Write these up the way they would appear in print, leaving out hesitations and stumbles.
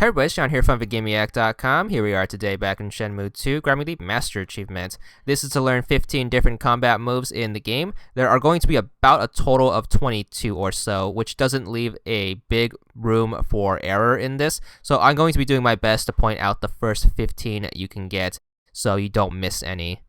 Hey everybody, Sean here from VidGamiac.com. Here we are today back in Shenmue II, grabbing the Master Achievement. This is to learn 15 different combat moves in the game. There are going to be about a total of 22 or so, which doesn't leave a big room for error in this. So I'm going to be doing my best to point out the first 15 you can get so you don't miss any.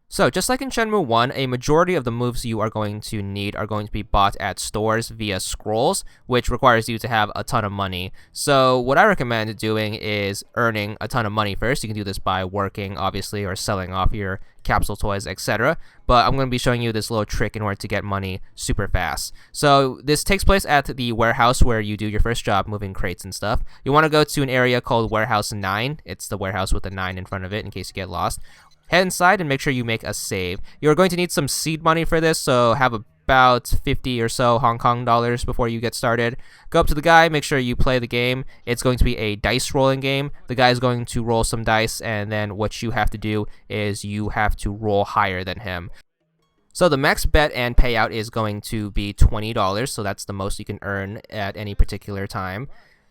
So, just like in Shenmue 1, a majority of the moves you are going to need are going to be bought at stores via scrolls, which requires you to have a ton of money. So, what I recommend doing is earning a ton of money first. You can do this by working, obviously, or selling off your capsule toys, etc. But I'm going to be showing you this little trick in order to get money super fast. So, this takes place at the warehouse where you do your first job moving crates and stuff. You want to go to an area called Warehouse 9. It's the warehouse with a 9 in front of it in case you get lost. Head inside and make sure you make a save. You're going to need some seed money for this, so have about 50 or so Hong Kong dollars before you get started. Go up to the guy, make sure you play the game. It's going to be a dice rolling game. The guy is going to roll some dice, and then what you have to do is you have to roll higher than him. So the max bet and payout is going to be $20, so that's the most you can earn at any particular time.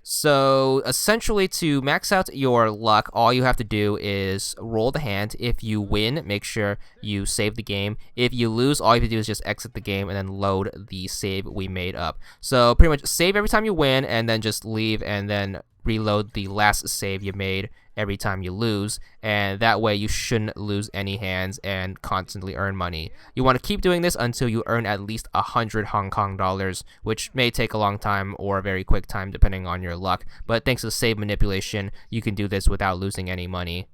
So essentially, to max out your luck, all you have to do is roll the hand. If you win, make sure you save the game. If you lose, all you have to do is just exit the game and then load the save we made up. So pretty much save every time you win and then just leave and then reload the last save you made every time you lose, and that way you shouldn't lose any hands and constantly earn money. You want to keep doing this until you earn at least 100 Hong Kong dollars, which may take a long time or a very quick time depending on your luck, but thanks to save manipulation, you can do this without losing any money.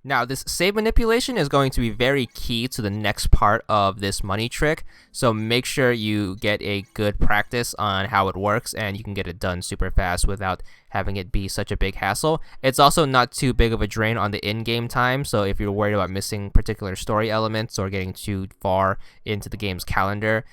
Now, this save manipulation is going to be very key to the next part of this money trick, so make sure you get a good practice on how it works and you can get it done super fast without having it be such a big hassle. It's also not too big of a drain on the in-game time, so if you're worried about missing particular story elements or getting too far into the game's calendar,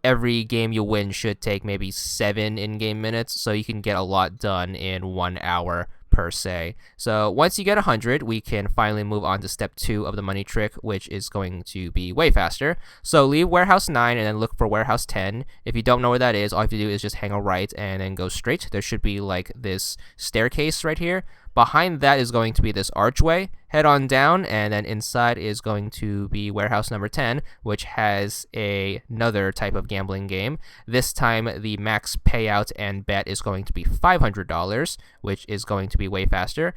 every game you win should take maybe 7 in-game minutes, so you can get a lot done in 1 hour per se. So once you get 100, we can finally move on to step 2 of the money trick, which is going to be way faster. So leave Warehouse 9 and then look for Warehouse 10. If you don't know where that is, all you have to do is just hang a right and then go straight. There should be like this staircase right here. Behind that is going to be this archway. Head on down, and then inside is going to be warehouse number 10, which has another type of gambling game. This time, the max payout and bet is going to be $500, which is going to be way faster.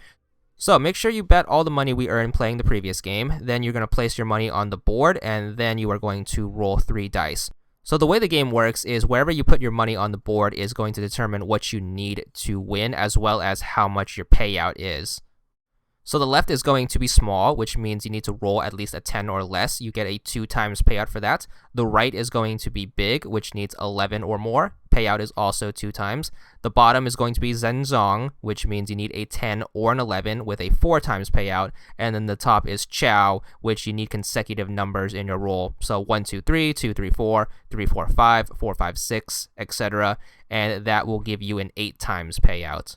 So make sure you bet all the money we earned playing the previous game. Then you're going to place your money on the board, and then you are going to roll 3 dice. So the way the game works is wherever you put your money on the board is going to determine what you need to win, as well as how much your payout is. So the left is going to be small, which means you need to roll at least a 10 or less. You get a 2 times payout for that. The right is going to be big, which needs 11 or more. Payout is also 2 times. The bottom is going to be Zenzong, which means you need a 10 or an 11 with a 4 times payout. And then the top is Chow, which you need consecutive numbers in your roll. So 1, 2, 3, 2, 3, 4, 3, 4, 5, 4, 5, 6, etc. And that will give you an 8 times payout.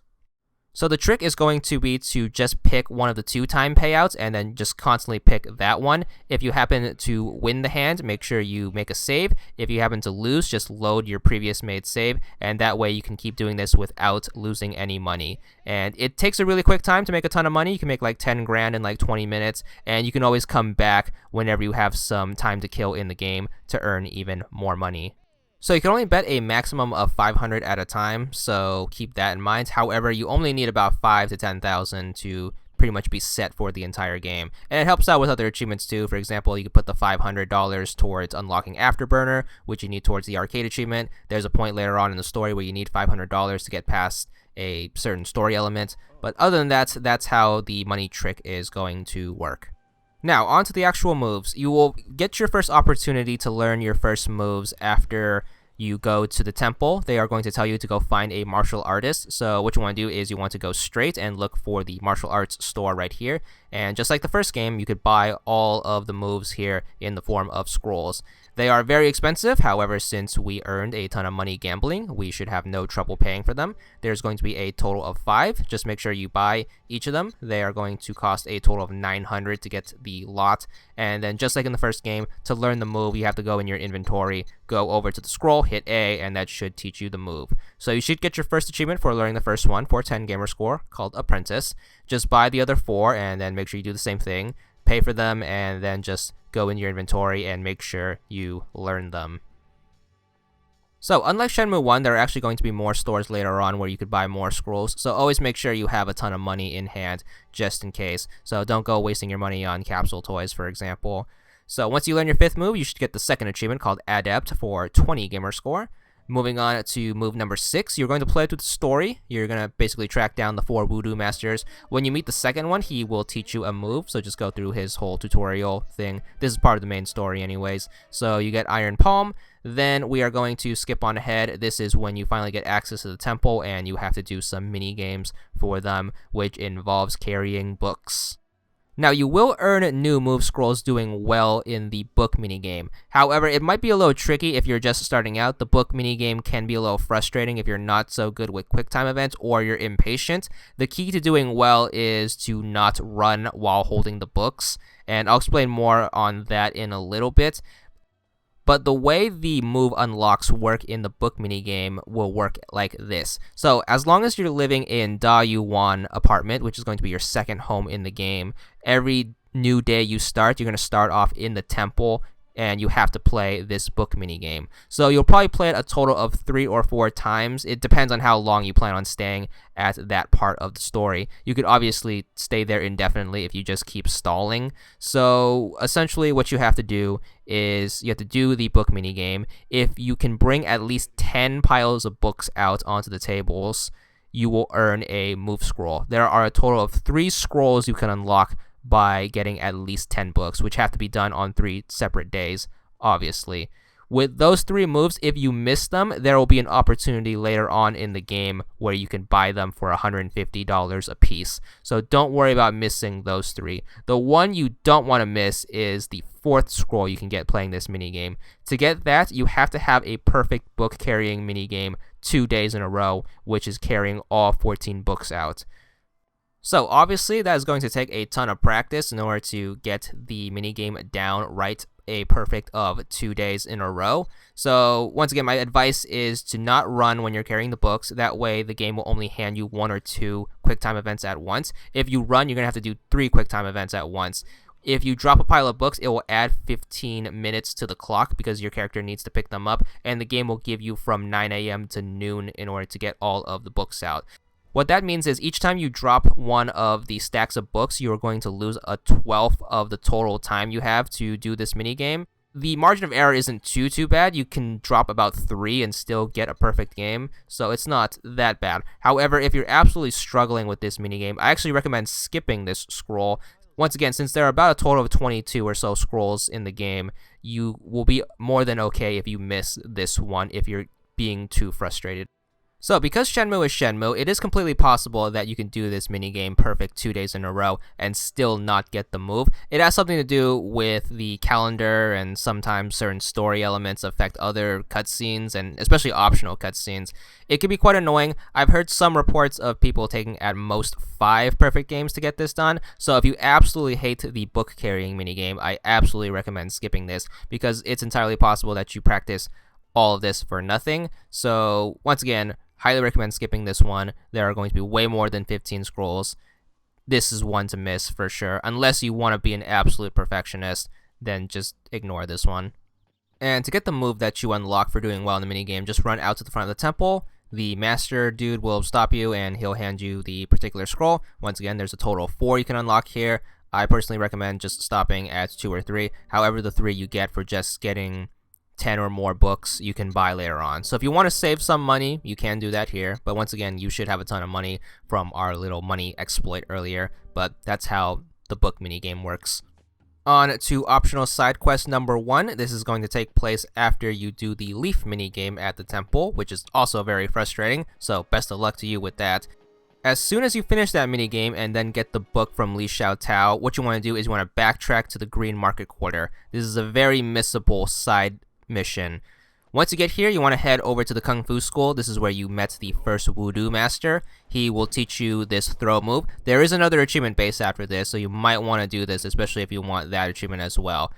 So the trick is going to be to just pick one of the 2-time payouts and then just constantly pick that one. If you happen to win the hand, make sure you make a save. If you happen to lose, just load your previous made save, and that way you can keep doing this without losing any money. And it takes a really quick time to make a ton of money. You can make like 10 grand in like 20 minutes, and you can always come back whenever you have some time to kill in the game to earn even more money. So you can only bet a maximum of 500 at a time, so keep that in mind. However, you only need about 5 to 10,000 to pretty much be set for the entire game. And it helps out with other achievements too. For example, you could put the $500 towards unlocking Afterburner, which you need towards the arcade achievement. There's a point later on in the story where you need $500 to get past a certain story element. But other than that, that's how the money trick is going to work. Now, on to the actual moves. You will get your first opportunity to learn your first moves after you go to the temple. They are going to tell you to go find a martial artist. So what you want to do is you want to go straight and look for the martial arts store right here. And just like the first game, you could buy all of the moves here in the form of scrolls. They are very expensive, however, since we earned a ton of money gambling, we should have no trouble paying for them. There's going to be a total of 5. Just make sure you buy each of them. They are going to cost a total of 900 to get the lot. And then just like in the first game, to learn the move, you have to go in your inventory, go over to the scroll, hit A, and that should teach you the move. So you should get your first achievement for learning the first one for 10 gamer score, called Apprentice. Just buy the other 4 and then make sure you do the same thing. Pay for them and then just go in your inventory and make sure you learn them. So unlike Shenmue 1, there are actually going to be more stores later on where you could buy more scrolls, so always make sure you have a ton of money in hand just in case. So don't go wasting your money on capsule toys, for example. So once you learn your 5th move, you should get the second achievement called Adept for 20 gamer score. Moving on to move number 6, you're going to play through the story. You're going to basically track down the 4 voodoo masters. When you meet the second one, he will teach you a move, so just go through his whole tutorial thing. This is part of the main story anyways. So you get Iron Palm. Then we are going to skip on ahead. This is when you finally get access to the temple and you have to do some mini games for them, which involves carrying books. Now, you will earn new move scrolls doing well in the book minigame. However, it might be a little tricky if you're just starting out. The book minigame can be a little frustrating if you're not so good with quick time events or you're impatient. The key to doing well is to not run while holding the books, and I'll explain more on that in a little bit. But the way the move unlocks work in the book minigame will work like this. So as long as you're living in Da Yuan apartment, which is going to be your second home in the game, every new day you start, you're going to start off in the temple and you have to play this book minigame. So you'll probably play it a total of 3 or 4 times. It depends on how long you plan on staying at that part of the story. You could obviously stay there indefinitely if you just keep stalling. So essentially what you have to do is you have to do the book minigame. If you can bring at least 10 piles of books out onto the tables, you will earn a move scroll. There are a total of 3 scrolls you can unlock by getting at least 10 books, which have to be done on 3 separate days, obviously. With those 3 moves, if you miss them, there will be an opportunity later on in the game where you can buy them for $150 a piece. So don't worry about missing those 3. The one you don't want to miss is the 4th scroll you can get playing this minigame. To get that, you have to have a perfect book carrying minigame 2 days in a row, which is carrying all 14 books out. So obviously that is going to take a ton of practice in order to get the minigame down right a perfect of 2 days in a row. So once again, my advice is to not run when you're carrying the books. That way the game will only hand you 1 or 2 quick time events at once. If you run, you're going to have to do 3 quick time events at once. If you drop a pile of books, it will add 15 minutes to the clock because your character needs to pick them up, and the game will give you from 9 a.m. to noon in order to get all of the books out. What that means is each time you drop one of the stacks of books, you are going to lose a 12th of the total time you have to do this minigame. The margin of error isn't too bad. You can drop about 3 and still get a perfect game, so it's not that bad. However, if you're absolutely struggling with this minigame, I actually recommend skipping this scroll. Once again, since there are about a total of 22 or so scrolls in the game, you will be more than okay if you miss this one if you're being too frustrated. So because Shenmue is Shenmue, it is completely possible that you can do this minigame perfect 2 days in a row and still not get the move. It has something to do with the calendar, and sometimes certain story elements affect other cutscenes, and especially optional cutscenes. It can be quite annoying. I've heard some reports of people taking at most 5 perfect games to get this done, so if you absolutely hate the book carrying minigame, I absolutely recommend skipping this, because it's entirely possible that you practice all of this for nothing. So once again, highly recommend skipping this one. There are going to be way more than 15 scrolls. This is one to miss for sure. Unless you want to be an absolute perfectionist, then just ignore this one. And to get the move that you unlock for doing well in the minigame, just run out to the front of the temple. The master dude will stop you and he'll hand you the particular scroll. Once again, there's a total of 4 you can unlock here. I personally recommend just stopping at 2 or 3. However, the 3 you get for just getting 10 or more books you can buy later on. So if you want to save some money, you can do that here. But once again, you should have a ton of money from our little money exploit earlier. But that's how the book minigame works. On to optional side quest number 1. This is going to take place after you do the leaf minigame at the temple, which is also very frustrating. So best of luck to you with that. As soon as you finish that minigame and then get the book from Li Xiaotao, what you want to do is you want to backtrack to the Green Market Quarter. This is a very missable side mission. Once you get here, you want to head over to the Kung Fu School. This is where you met the first Voodoo Master. He will teach you this throw move. There is another achievement base after this, so you might want to do this, especially if you want that achievement as well.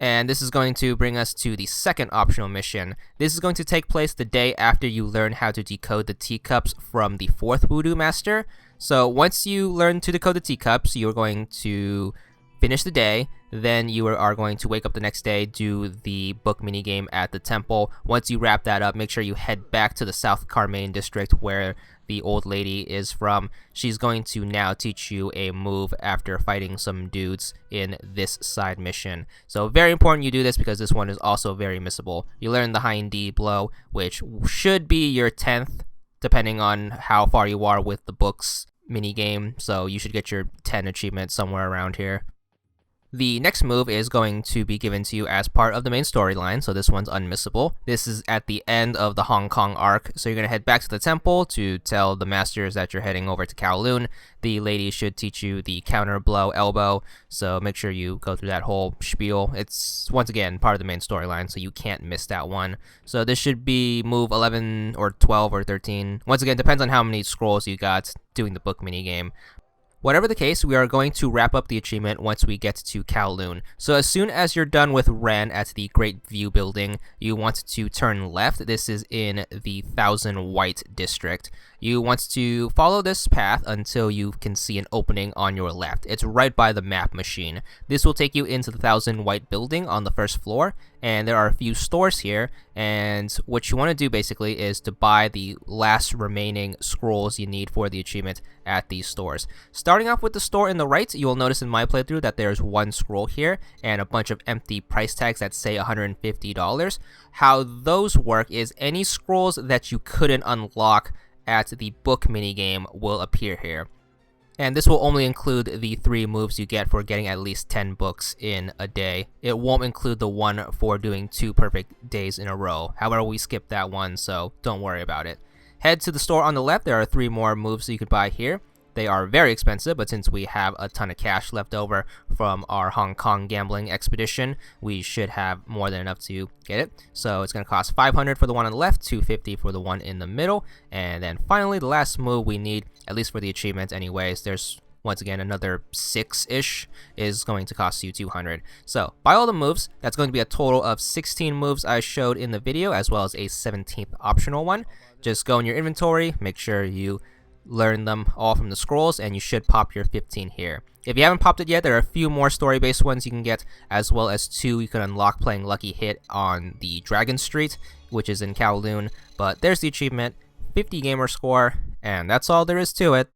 And this is going to bring us to the second optional mission. This is going to take place the day after you learn how to decode the teacups from the fourth Voodoo Master. So once you learn to decode the teacups, you're going to finish the day. Then you are going to wake up the next day, do the book minigame at the temple. Once you wrap that up, make sure you head back to the South Carmaine district where the old lady is from. She's going to now teach you a move after fighting some dudes in this side mission. So very important you do this because this one is also very missable. You learn the Hind D blow, which should be your 10th, depending on how far you are with the books minigame. So you should get your 10 achievement somewhere around here. The next move is going to be given to you as part of the main storyline, so this one's unmissable. This is at the end of the Hong Kong arc, so you're going to head back to the temple to tell the masters that you're heading over to Kowloon. The lady should teach you the counter blow elbow, so make sure you go through that whole spiel. It's, once again, part of the main storyline, so you can't miss that one. So this should be move 11 or 12 or 13. Once again, depends on how many scrolls you got doing the book minigame. Whatever the case, we are going to wrap up the achievement once we get to Kowloon. So as soon as you're done with Ren at the Great View Building, you want to turn left. This is in the Thousand White District. You want to follow this path until you can see an opening on your left. It's right by the map machine. This will take you into the Thousand White Building on the first floor, and there are a few stores here, and what you want to do basically is to buy the last remaining scrolls you need for the achievement at these stores. Starting off with the store in the right, you will notice in my playthrough that there's one scroll here and a bunch of empty price tags that say $150. How those work is any scrolls that you couldn't unlock at the book minigame will appear here. And this will only include the 3 moves you get for getting at least 10 books in a day. It won't include the one for doing 2 perfect days in a row. However, we skipped that one, so don't worry about it. Head to the store on the left. There are 3 more moves you could buy here. They are very expensive, but since we have a ton of cash left over from our Hong Kong gambling expedition, we should have more than enough to get it. So it's going to cost $500 for the one on the left, $250 for the one in the middle, and then finally the last move we need, at least for the achievement anyways, there's once again another 6-ish, is going to cost you $200. So buy all the moves. That's going to be a total of 16 moves I showed in the video, as well as a 17th optional one. Just go in your inventory, make sure you learn them all from the scrolls, and you should pop your 15 here. If you haven't popped it yet, there are a few more story-based ones you can get, as well as 2 you can unlock playing Lucky Hit on the Dragon Street, which is in Kowloon. But there's the achievement, 50 gamer score, and that's all there is to it.